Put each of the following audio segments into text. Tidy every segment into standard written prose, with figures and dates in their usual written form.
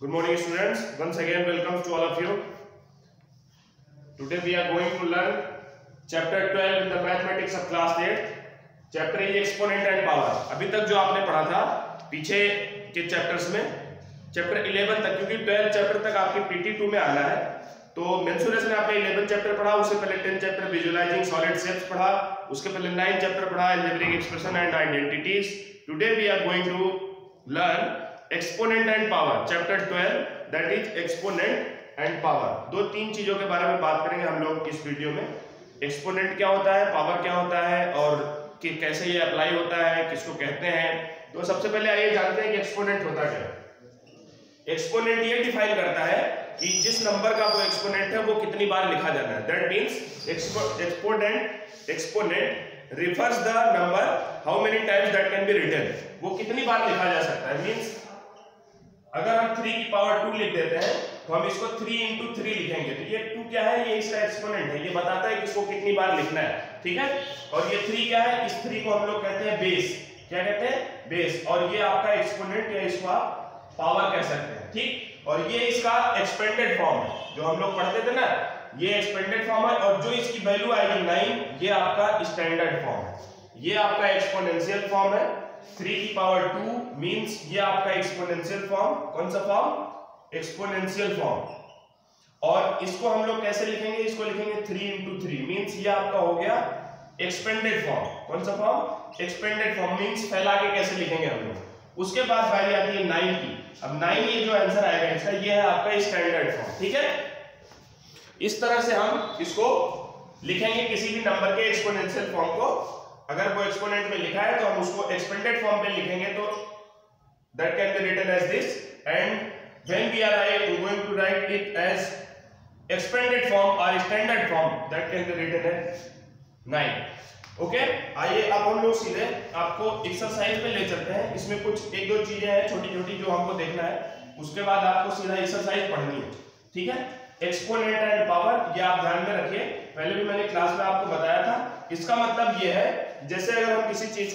Good morning students, once again welcome to all of you. Today we are going to learn chapter 12 in the mathematics of class 8. Chapter is exponent and power. अभी तक जो आपने पढ़ा था पीछे के chapters में chapter 11 तक, क्योंकि 12 चैप्टर तक आपके PT2 में आना है, तो मेंसुरेशन आपने 11 चैप्टर पढ़ा, उससे पहले 10 चैप्टर विजुअलाइजिंग सॉलिड शेप्स पढ़ा, उसके पहले 9 चैप्टर पढ़ा algebraic expression and identities. Today we are going to learn exponent and power, chapter 12 that is exponent and power. दो तीन चीजों के बारे में बात करेंगे हम लोग इस वीडियो में. एक्सपोनेंट क्या होता है, पावर क्या होता है और कि कैसे ये अप्लाई होता है, किसको कहते हैं. तो सबसे पहले आइए जानते हैं कि एक्सपोनेंट होता क्या है. एक्सपोनेंट ये डिफाइन करता है कि जिस नंबर का वो एक्सपोनेंट है वो कितनी बार लिखा जाना है. That means exponent refers the number how many times that can be written. वो कितनी बार लिखा जा सकता है. मींस अगर हम 3 की पावर 2 लिख देते हैं तो हम इसको 3 into 3 लिखेंगे, तो ये 2 क्या है, ये इसका एक्सपोनेंट है, ये बताता है कि इसको कितनी बार लिखना है. ठीक है. और ये 3 क्या है, इस 3 को हम लोग कहते हैं बेस. क्या कहते हैं, बेस. और ये आपका एक्सपोनेंट या इसको आप पावर कह सकते हैं. ठीक. और ये इसका एक्सपेंडेड फॉर्म है, जो हम लोग पढ़ते थे ना, ये एक्सपेंडेड फॉर्म है. और जो इसकी वैल्यू आएगी 9, ये आपका स्टैंडर्ड फॉर्म है. ये आपका एक्सपोनेंशियल फॉर्म है. 3 की पावर 2 मींस ये आपका एक्सपोनेंशियल फॉर्म. कौन सा फॉर्म, एक्सपोनेंशियल फॉर्म. और इसको हम लोग कैसे लिखेंगे, इसको लिखेंगे 3 into 3 मींस ये आपका हो गया एक्सपेंडेड फॉर्म. कौन सा फॉर्म, एक्सपेंडेड फॉर्म. मींस फैला के कैसे लिखेंगे हम लोग. उसके बाद बारी आती है 9 की. अब 9 ये जो आंसर आएगा इसका, ये है आपका स्टैंडर्ड फॉर्म. ठीक है. इस तरह से हम इसको लिखेंगे किसी भी नंबर के एक्सपोनेंशियल फॉर्म को. अगर वो एक्सपोनेंट में लिखा है तो हम उसको एक्सपेंडेड फॉर्म में लिखेंगे, तो that can be written as this. And when we are going to write it as expanded form or standard form, that can be written as 9. Okay. आइए अब हम लोग सीधे आपको एक्सरसाइज में ले चलते हैं. इसमें कुछ एक दो चीजें हैं छोटी छोटी जो हमको देखना है, उसके बाद आपको सीधा एक्सरसाइज पढ़नी है. ठीक है. एक्सपोनेंट एंड पावर, ये आप ध्यान में रखिए. पहले भी मैंने क्लास में आपको बताया था. इसका मतलब ये है, जैसे अगर हम किसी चीज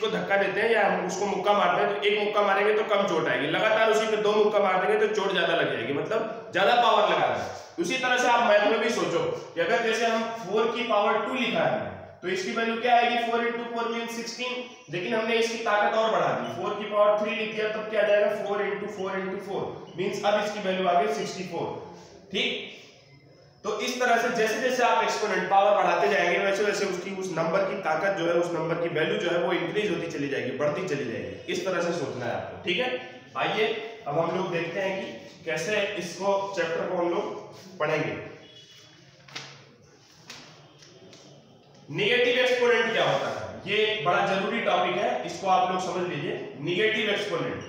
को धक्का देते हैं या हम उसको मुक्का मारते हैं, तो एक मुक्का मारेंगे तो कम चोट आएगी, लगातार उसी पे 2 मुक्का मार देंगे तो चोट ज्यादा लग जाएगी, मतलब ज्यादा पावर लगा रहे हैं. उसी तरह से आप मैथ में भी सोचो कि अगर जैसे हम 4 की पावर 2 लिखा है तो इसकी वैल्यू क्या आएगी, 4 into 4 मींस 16. लेकिन हमने इसकी ताकत और बढ़ा दी, 4 की पावर 3 लिख दिया, तब क्या जाएगा 4 into 4 into 4 मींस अब इसकी वैल्यू आ गई 64. ठीक. तो इस तरह से जैसे जैसे आप एक्सपोनेंट पावर बढ़ाते जाएंगे, वैसे वैसे उसकी उस नंबर की ताकत जो है, उस नंबर की वैल्यू जो है वो इंक्रीज होती चली जाएगी, बढ़ती चली जाएगी. इस तरह से सोचना है आपको. ठीक है. आइए अब हम लोग देखते हैं कि कैसे इसको चैप्टर को हम लोग पढ़ेंगे. नेगेटिव एक्सपोनेंट क्या होता है, ये एक बड़ा जरूरी टॉपिक है, इसको आप लोग समझ लीजिए. Negative exponent,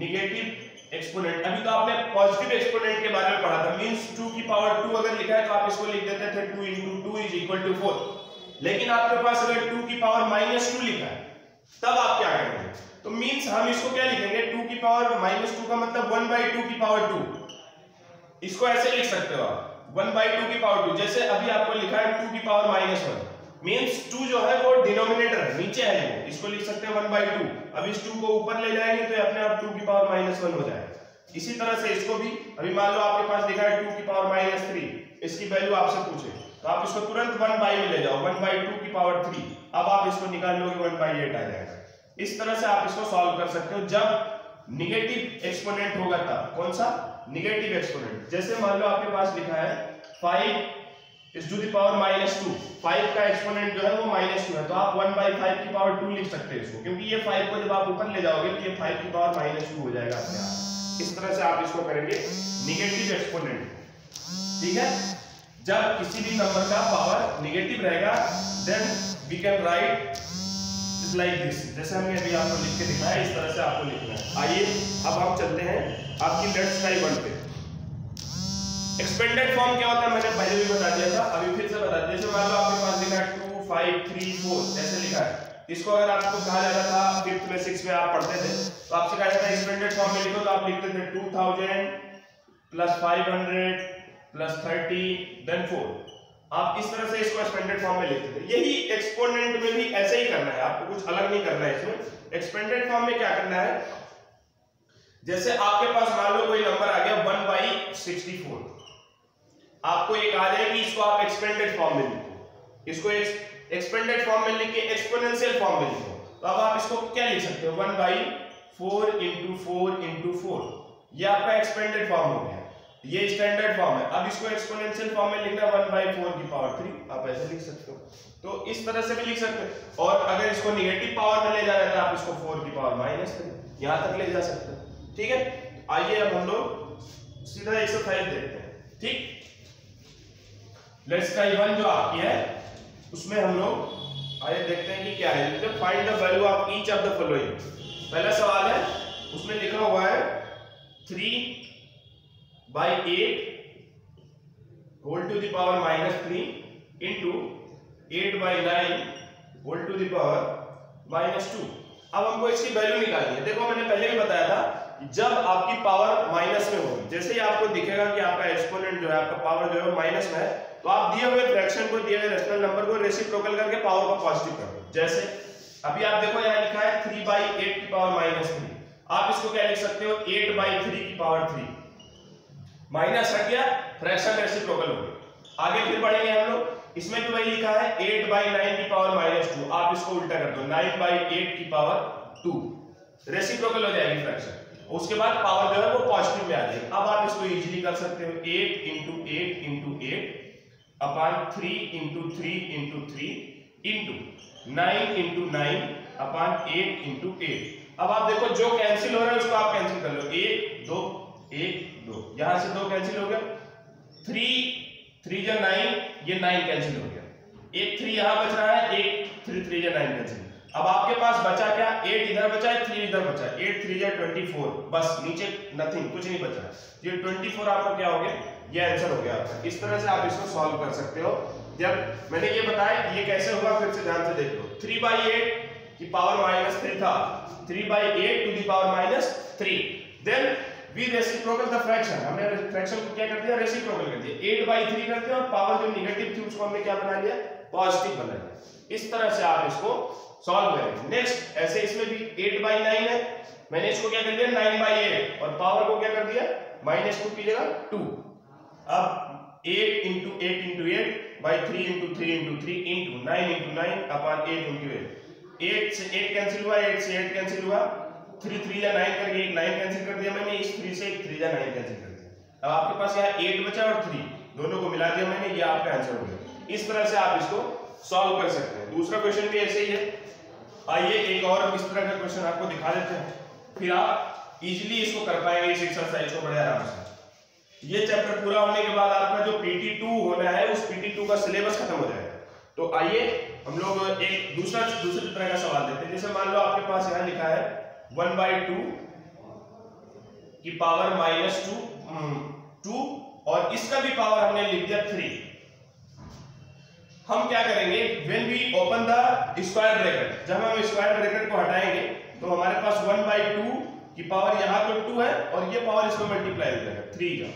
negative exponent. अभी तो आपने पॉजिटिव एक्सपोनेंट के बारे में पढ़ा था. मींस 2 की पावर 2 अगर लिखा है तो आप इसको लिख देते थे 2 into 2 is equal to 4. लेकिन आपके पास अगर 2 की पावर -2 लिखा है, तब आप क्या करेंगे, तो मींस हम इसको क्या लिखेंगे, 2 की पावर -2 का मतलब 1/2 की पावर 2. इसको ऐसे लिख सकते हो आप, 1/2 की पावर 2. जैसे अभी आपको लिखा है 2 की पावर -1 मींस 2 जो है वो डिनोमिनेटर है, नीचे है वो, इसको लिख सकते हैं 1/2. अब इस 2 को ऊपर ले जाएंगे तो अपने आप 2 की पावर -1 हो जाएगा. इसी तरह से इसको भी, अभी मान लो आपके पास लिखा है 2 की पावर -3, इसकी वैल्यू आपसे पूछे तो आप इसको तुरंत 1/2 में ले जाओ, 1/2 की पावर 3. अब आप इसको निकाल लोगे 1/8 आ जाएगा. इस तरह से आप इसको सॉल्व कर सकते हो जब निगेटिव एक्सपोनेंट होगा तब. कौन सा, निगेटिव एक्सपोनेंट. जैसे मान लो आपके पास लिखा है 5 is to the power -2. 5 का एक्सपोनेंट जो है वो -2 है, तो आप 1/5 की पावर 2 लिख सकते हैं इसको, क्योंकि ये 5 को जब आप ऊपर ले जाओगे तो ये 5 की पावर -2 हो जाएगा अपने आप. इस तरह से आप इसको करेंगे निगेटिव एक्सपोनेंट. ठीक है. जब किसी भी नंबर का पावर निगेटिव रहेगा, then we can write is like this. जैसे हमने अभी आपको लिख के दिखाया, इस तरह से आपको लिखना है. आइए अब हम चलते हैं आपकी लेट्स ट्राई 1 पे. एक्सपेंडेड फॉर्म क्या होता है मैंने पहले भी बता दिया था, अभी फिर से बता दिया. जैसे मान लो आपके पास लिखा है 2 5 3 4 ऐसे लिखा है. इसको अगर आपको कहा जाता था 5th में 6th में आप पढ़ते थे, तो आपसे कहा जाता है एक्सपेंडेड फॉर्म में लिखो, तो आप लिखते थे 2000 + 500 + 30 देन 4. आप इस तरह से इसको एक्सपेंडेड फॉर्म में लिखते थे। यही एक्सपोनेंट में भी ऐसे ही करना है, आपको कुछ अलग नहीं करना है इसमें। एक्सपेंडेड फॉर्म में क्या करना है, जैसे आपके पास मान लो कोई नंबर आ गया 1/64, आपको एक आ जाएगी, इसको आप एक्सपेंडेड फॉर्म में लिखो, इसको एक्सपेंडेड फॉर्म में लिख के एक्सपोनेंशियल फॉर्म में लिखो। तो अब आप इसको क्या लिख सकते हो, 1/4 × 4 × 4, ये आपका एक्सपेंडेड फॉर्म हो गया, ये स्टैंडर्ड फॉर्म है। अब इसको एक्सपोनेंशियल फॉर्म में लिखना 1/4⁵, आप ऐसे लिख सकते हो। तो इस तरह से भी लिख सकते हो, और अगर इसको नेगेटिव पावर में ले जाना है तो आप इसको 4⁻³ यहां तक ले जा सकते हो। ठीक है, आइए अब हम लोग सीधा एक्सरसाइज देखते हैं। ठीक, लेट्स ट्राई 1 जो आपकी है उसमें हम लोग आइए देखते हैं कि क्या है। Find the value of each of the following, पहला सवाल है, उसमें लिखा हुआ है 3/8 whole to the power -3 into 8/9 whole to the power -2। अब हमको इसकी वैल्यू निकालनी है। देखो मैंने पहले भी बताया था, जब आपकी पावर माइनस में होगी, जैसे ही आपको दिखेगा कि आपका एक्सपोनेंट जो है, आपका पावर जो है माइनस में है, तो आप दिए हुए फ्रैक्शन को, दिए हुए रेशनल नंबर को रेसिप्रोकल करके पावर को पॉजिटिव कर दो। जैसे अभी आप देखो यहाँ लिखा है 3/8 की पावर -3, आप इसको क्या लिख सकते हो, 8/3 की पावर 3, माइनस हट गया, फ्रैक्शन रेसिप्रोकल हो गया। आगे फिर बढ़ेंगे हम लोग, इसमें भी वही लिखा है 8/9 की पावर -2, आप इसको उल्टा कर दो, 9/8 की पावर 2, रेसिप्रोकल हो जाएगी फ्रैक्शन। उसके बाद पावर जो है वो पॉजिटिव में आ जाएगी। अब आप इसको इजीली कर सकते हो, 8 × 8 × 8 अपॉन 3 × 3 × 3 इंटू 9 × 9 अपॉन 8 × 8। अब आप देखो जो कैंसिल हो रहा है उसको आप कैंसिल कर लो, 1 2 1 2, यहां से 2 कैंसिल हो गया, 3 जा 9, ये 9 कैंसिल हो गया, एक 3 यहां बच रहा है, एक 3 जा 9 कैंसिल। अब आपके पास बचा क्या, 8 इधर बचा है, 3 इधर बचा है, 8 3 जा 24, बस नीचे नथिंग, कुछ नहीं बचा। ये 24 आपका क्या हो गया, ये आंसर हो गया आपका। इस तरह से आप इसको सॉल्व कर सकते हो। जब मैंने ये बताया ये कैसे होगा, फिर से ध्यान से देख लो। 3/8 की पावर -3 था, 3/8 to the power -3, then we reciprocal the fraction, हमने फ्रैक्शन को क्या कर दिया, रेसिप्रोकल कर दिया, 8/3 कर दिया, और पावर जो नेगेटिव थी उसको हमने क्या बना लिया, पॉजिटिव बना लिया। इस तरह से आप इसको सॉल्व करेंगे। नेक्स्ट ऐसे इसमें भी 8/9 है, मैंने इसको क्या कर दिया 9/8, और पावर को क्या कर दिया -2 की जगह 2। अब 8 × 8 × 8/3 × 3 × 3 इंटू 9 × 9 अपॉन 8 × 8। 8 से 8 कैंसिल हुआ, 8 से 8 कैंसिल हुआ, 3 3 जा 9 करके 1 9 कैंसिल कर दिया मैंने, इस 3 से 3 जा 9 कैंसिल कर दिया। अब आपके पास यहाँ 8 बचा और 3 दोनों को मिला दिया मैंने, ये आपका आंसर हो गया। इस तरह से आप इसको सॉल्व कर सकते हैं। दूसरा क्वेश्चन भी ऐसे ही है। आइए एक और इस तरह का क्वेश्चन आपको दिखा देते हैं, फिर आप इजीली इसको कर पाएंगे इस एक्सरसाइज को बड़े आराम से। ये चैप्टर पूरा होने के बाद आपका जो PT2 होना है, उस PT2 का सिलेबस खत्म हो जाएगा। तो आइए हम लोग एक दूसरे तरह का सवाल देते हैं। जैसे मान लो आपके पास यहाँ लिखा है 1/2 की पावर -2, और इसका भी पावर हमने लिख दिया 3। हम क्या करेंगे, when we open the square bracket, जब हम स्क्वायर ब्रैकेट को हटाएंगे तो हमारे पास 1/2 की पावर यहाँ तो 2 है, और ये पावर इसको मल्टीप्लाई हो जाएगा, 3 जा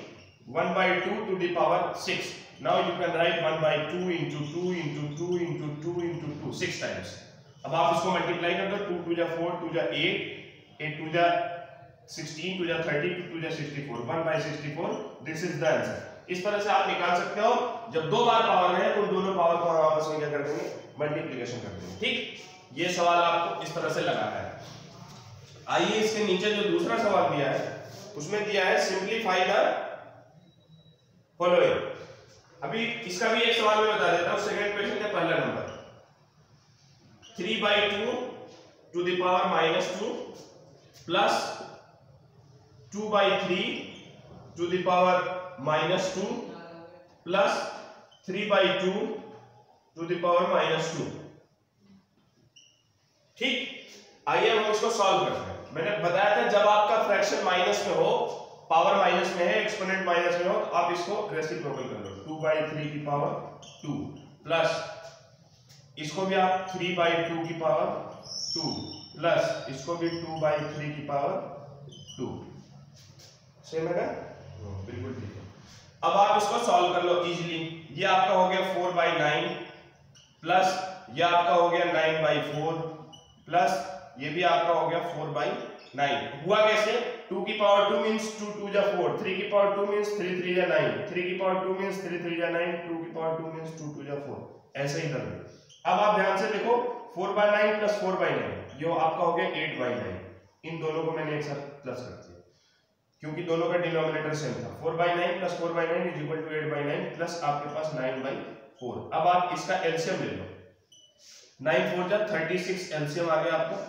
1/2 to the power 6। Now you can write 1/2 × 2 × 2 × 2 × 2 6 times. अब आप इसको मल्टीप्लाई कर दो, 2 2 जा 4, 2 जा 8, 8 2 जा 16, 2 जा 30, 2 जा 64, 1/64, दिस इज द आंसर। इस तरह से आप निकाल सकते हो। जब दो बार पावर है तो दोनों पावर को हम आपस में क्या कर देंगे, मल्टीप्लिकेशन कर देंगे। ठीक, ये सवाल आपको इस तरह से लगाना है। आइए इसके नीचे जो दूसरा सवाल दिया है उसमें दिया है सिंप्लीफाई द फॉलोइंग। अभी इसका भी एक सवाल मैं बता देता हूं, सेकंड क्वेश्चन का पहला number, 3/2 to the power -2 plus 2/3 to the power -2 plus 3/2 to the power -2। ठीक, आइए हम इसको सॉल्व करते हैं। मैंने बताया था जब आपका फ्रैक्शन माइनस में हो, पावर माइनस में है, एक्सपोनेंट माइनस में हो, तो आप इसको रेसिप्रोकल कर लो, 2/3 की पावर 2 प्लस इसको भी आप 3/2 की पावर 2 प्लस इसको भी 2/3 की पावर 2। सेम है ना, बिल्कुल ठीक है। अब आप इसको सॉल्व कर लो इजीली। ये आपका हो गया 4/9 प्लस ये आपका हो गया 9/4 प्लस ये भी आपका हो गया 4/9। हुआ कैसे? 2 की पावर 2 मींस 2 2 जा 4, 3 की पावर 2 मींस 3 3 जा 9, 3 की पावर 2 मींस 3 3 जा 9, 2 की पावर 2 मींस 2 2 जा 4। ऐसे ही कर लो। अब आप ध्यान से देखो 4/9 प्लस 4/9 ये आपका हो गया 8/9। इन दोनों को मैंने एक साथ प्लस कर दिया क्योंकि दोनों का डिनोमिनेटर सेम था। 4/9 plus 4/9 is equal to 8/9 plus आपके पास 9/4। अब आप इसका एलसीएम ले लो। 9 4 जा 36 एलसीएम आ गया आपका।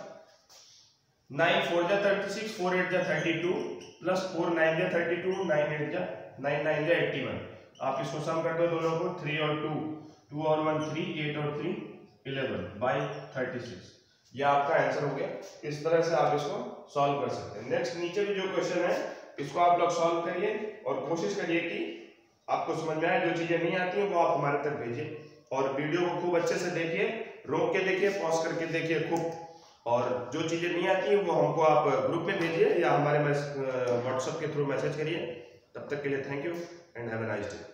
9 4 जा 36, 4 8 जा 32 प्लस 4 9 जा 32, 9 8 जा 9 9 जा 81। आप इसको सम कर दो दोनों को। 3 और 2, 2 और 1 3, 8 और 3 11/36। ये आपका आंसर हो गया। इस तरह से आप इसको सॉल्व कर सकते हैं। नेक्स्ट नीचे भी जो क्वेश्चन है इसको आप लोग सॉल्व करिए और कोशिश करिए कि आपको समझ में आए। जो चीजें नहीं आती हैं वो आप हमारे तक भेजिए और वीडियो को खूब अच्छे से देखिए, रोक के देखिए, पॉज करके देखिए खूब। और जो चीजें नहीं आती हैं वो हमको आप ग्रुप में भेजिए या हमारे व्हाट्सएप के थ्रू मैसेज करिए। तब तक के लिए thank you and have a nice day.